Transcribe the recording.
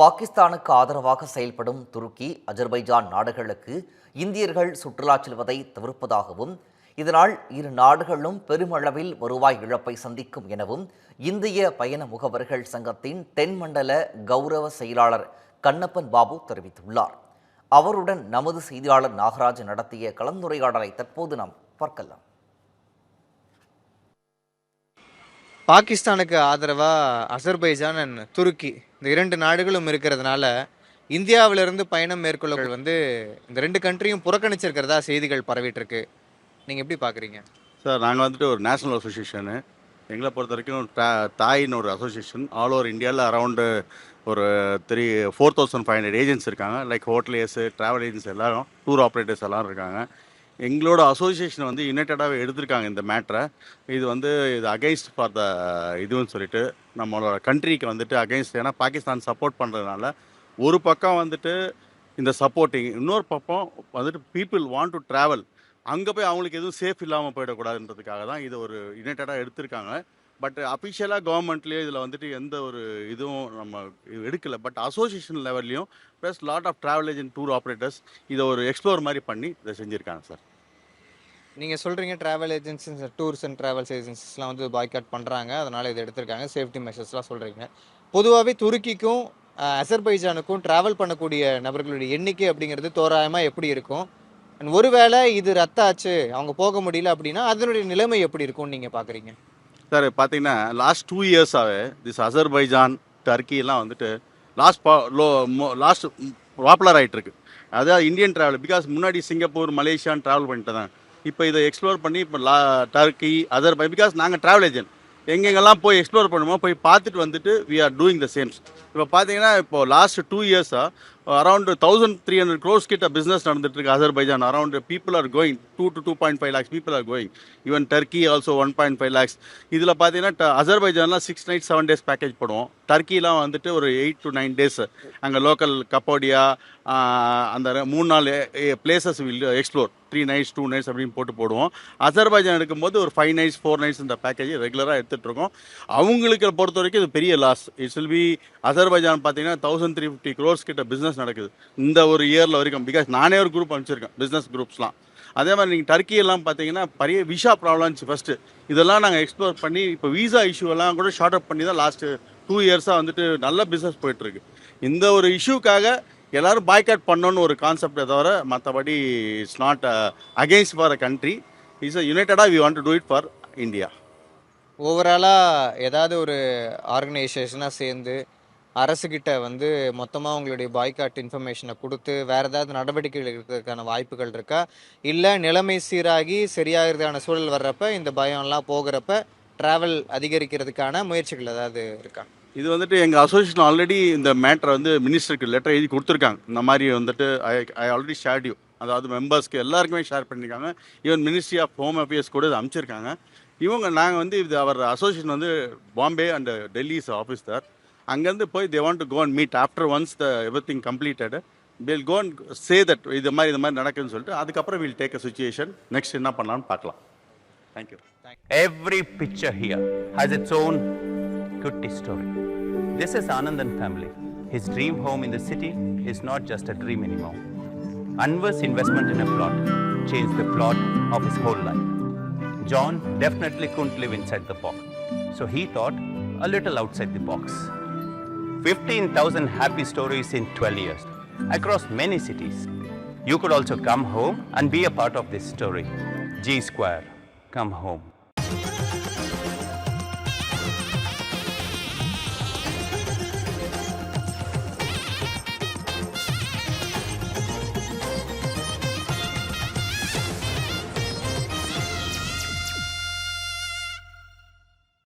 பாகிஸ்தானுக்கு ஆதரவாக செயல்படும் துருக்கி, அஜர்பைஜான் நாடுகளுக்கு இந்தியர்கள் சுற்றுலா செல்வதை தவிர்ப்பதாகவும், இதனால் இரு நாடுகளும் பெருமளவில் வருவாய் இழப்பை சந்திக்கும் எனவும் இந்திய பயண முகவர்கள் சங்கத்தின் தென்மண்டல கௌரவ செயலாளர் கண்ணப்பன் பாபு தெரிவித்துள்ளார். அவருடன் நமது செய்தியாளர் நாகராஜ் நடத்திய கலந்துரையாடலை தற்போது நாம் பார்க்கலாம். பாகிஸ்தானுக்கு ஆதரவாக அசர்பைஜான் அண்ட் துருக்கி இந்த இரண்டு நாடுகளும் இருக்கிறதுனால இந்தியாவிலிருந்து பயணம் மேற்கொள்ள இந்த ரெண்டு கண்ட்ரியும் புறக்கணிச்சிருக்கிறதா செய்திகள் பரவிட்டு இருக்கு. நீங்கள் எப்படி பார்க்குறீங்க சார்? நாங்கள் ஒரு நேஷ்னல் அசோசியேஷனு, எங்களை பொறுத்த வரைக்கும் தாயின்னு ஒரு அசோசியேஷன். ஆல் ஓவர் இந்தியாவில் அரௌண்டு ஒரு 4,500 ஏஜென்ட்ஸ் இருக்காங்க. லைக் ஹோட்டலியர்ஸு, ட்ராவல் ஏஜென்ட்ஸ் எல்லாரும், டூர் ஆப்ரேட்டர்ஸ் எல்லோரும் இருக்காங்க. எங்களோட அசோசியேஷன் யுனைட்டடாகவே எடுத்திருக்காங்க இந்த மேட்ரை. இது அகைன்ஸ்ட் ஃபார் த இதுன்னு சொல்லிட்டு நம்மளோட கண்ட்ரிக்கு அகைன்ஸ்ட். ஏன்னா பாகிஸ்தான் சப்போர்ட் பண்ணுறதுனால ஒரு பக்கம் இந்த சப்போர்ட்டிங், இன்னொரு பக்கம் பீப்புள் வாண்ட் டு ட்ராவல். அங்கே போய் அவங்களுக்கு எதுவும் சேஃப் இல்லாமல் போயிடக்கூடாதுன்றதுக்காக தான் இது ஒரு யுனைட்டடாக எடுத்திருக்காங்க. பட் அஃபிஷியலாக கவர்மெண்ட்லேயே இதில் எந்த ஒரு இதுவும் நம்ம எடுக்கலை. பட் அசோசியேஷன் லெவல்லையும் plus lot of travel agent, tour operators இதை ஒரு எக்ஸ்ப்ளோர் மாதிரி பண்ணி இதை செஞ்சுருக்காங்க சார். நீங்கள் சொல்கிறீங்க travel agencies, tours and travels ஏஜென்சிஸ்லாம் பாய்காட் பண்ணுறாங்க, அதனால் இதை எடுத்திருக்காங்க, சேஃப்டி மெஷர்ஸ்லாம் சொல்கிறீங்க. பொதுவாகவே துருக்கிக்கும் அசர்பைஜானுக்கும் ட்ராவல் பண்ணக்கூடிய நபர்களுடைய எண்ணிக்கை அப்படிங்கிறது தோராயமாக எப்படி இருக்கும்? அண்ட் ஒருவேளை இது ரத்தாச்சு, அவங்க போக முடியல அப்படின்னா அதனுடைய நிலைமை எப்படி இருக்கும்னு நீங்கள் பார்க்குறீங்க சார்? பார்த்தீங்கன்னா லாஸ்ட் 2 இயர்ஸாகவே அசர்பைஜான், டர்க்கிலாம் லாஸ்ட் பாப்புலர் ஆகிட்டு இருக்கு. அதாவது இந்தியன் ட்ராவல், பிகாஸ் முன்னாடி சிங்கப்பூர், மலேசியான்னு ட்ராவல் பண்ணிட்டு தான். இப்போ இதை எக்ஸ்ப்ளோர் பண்ணி இப்போ டர்க்கி, அசர்பைஜான், பிகாஸ் நாங்கள் ட்ராவல் ஏஜென்ட், எங்கெங்கெல்லாம் போய் எக்ஸ்ப்ளோர் பண்ணுமோ போய் பார்த்துட்டு வி ஆர் டூயிங் த சேம்ஸ். இப்போ பார்த்தீங்கன்னா இப்போ லாஸ்ட் 2 இயர்ஸாக அரௌண்ட் 1,300 crores கிட்ட பிஸ்னஸ் நடந்துட்டு இருக்கு Azerbaijan. Around people are going 2 to 2.5 lakhs people are going. Even Turkey also 1.5 lakhs. இதில் பார்த்தீங்கன்னா அசர்பைஜான்லாம் 6 nights 7 days பேக்கேஜ் போடுவோம். டர்க்கிலாம் ஒரு 8 to 9 days அங்கே லோக்கல் கப்போடியா அந்த 3 நாள் places will explore. 3 nights 2 nights அப்படின்னு போடுவோம். அசர்பைஜான் எடுக்கும்போது ஒரு 5 nights 4 nights இந்த பேக்கேஜ் ரெகுலராக எடுத்துகிட்டு இருக்கோம். அவங்களுக்கு பொறுத்த வரைக்கும் இது பெரிய loss. It's will be Azerbaijan பார்த்தீங்கன்னா 1,350 crores கிட்ட பிஸ்னஸ் நடக்குது இந்த ஒரு இயரில் வரைக்கும். பிகாஸ் நானே ஒரு குரூப் அனுப்பிச்சிருக்கேன், பிஸ்னஸ் குரூப்ஸ்லாம். அதே மாதிரி நீங்கள் டர்க்கியெல்லாம் பார்த்தீங்கன்னா பெரிய விசா ப்ராப்ளம் இருந்துச்சு ஃபஸ்ட்டு. இதெல்லாம் நாங்கள் எக்ஸ்ப்ளோர் பண்ணி இப்போ விசா இஷ்யூவெல்லாம் கூட ஷார்ட் அப் பண்ணி தான் லாஸ்ட்டு 2 இயர்ஸாக நல்ல பிஸ்னஸ் போயிட்டுருக்கு. இந்த ஒரு இஷ்யூக்காக எல்லோரும் பாய்காட் பண்ணணும்னு ஒரு கான்செப்டை தவிர மற்றபடி it's not against for a country. It's யுனைட்டடாக we want to do it for India. ஓவராலாக ஏதாவது ஒரு ஆர்கனைசேஷனாக சேர்ந்து அரசுக்கிட்ட மொத்தமாக உங்களுடைய பாய்காட் இன்ஃபர்மேஷனை கொடுத்து வேறு ஏதாவது நடவடிக்கைகள் இருக்கிறதுக்கான வாய்ப்புகள் இருக்கா? இல்லை நிலைமை சீராகி சரியாகிறதுக்கான சூழல் வர்றப்ப இந்த பயம்லாம் போகிறப்ப ட்ராவல் அதிகரிக்கிறதுக்கான முயற்சிகள் ஏதாவது இருக்கா? இது எங்கள் அசோசியேஷன் ஆல்ரெடி இந்த மேட்டரை மினிஸ்டருக்கு லெட்டர் எழுதி கொடுத்துருக்காங்க. இந்த மாதிரி ஐ ஆல்ரெடி ஷேர்ட் யூ, அதாவது மெம்பர்ஸ்க்கு எல்லாருக்குமே ஷேர் பண்ணியிருக்காங்க. Even ministry of home affairs கூட இது அனுப்பிச்சிருக்காங்க. நாங்கள் இது அவர் association Bombay and Delhi is office there. அங்கேருந்து போய் they want to go and meet after once the everything completed. Will go and say that இது மாதிரி நடக்குதுன்னு சொல்லிட்டு அதுக்கப்புறம் will take a situation. Next என்ன பண்ணலாம்னு பார்க்கலாம். Thank you. Every picture here has its own kutti story. This is Anandan family. His dream home in the city is not just a dream anymore. Anwar's investment in a plot changed the plot of his whole life. John definitely couldn't live inside the box, so he thought a little outside the box. 15,000 happy stories in 12 years across many cities. You could also come home and be a part of this story. G Square, come home.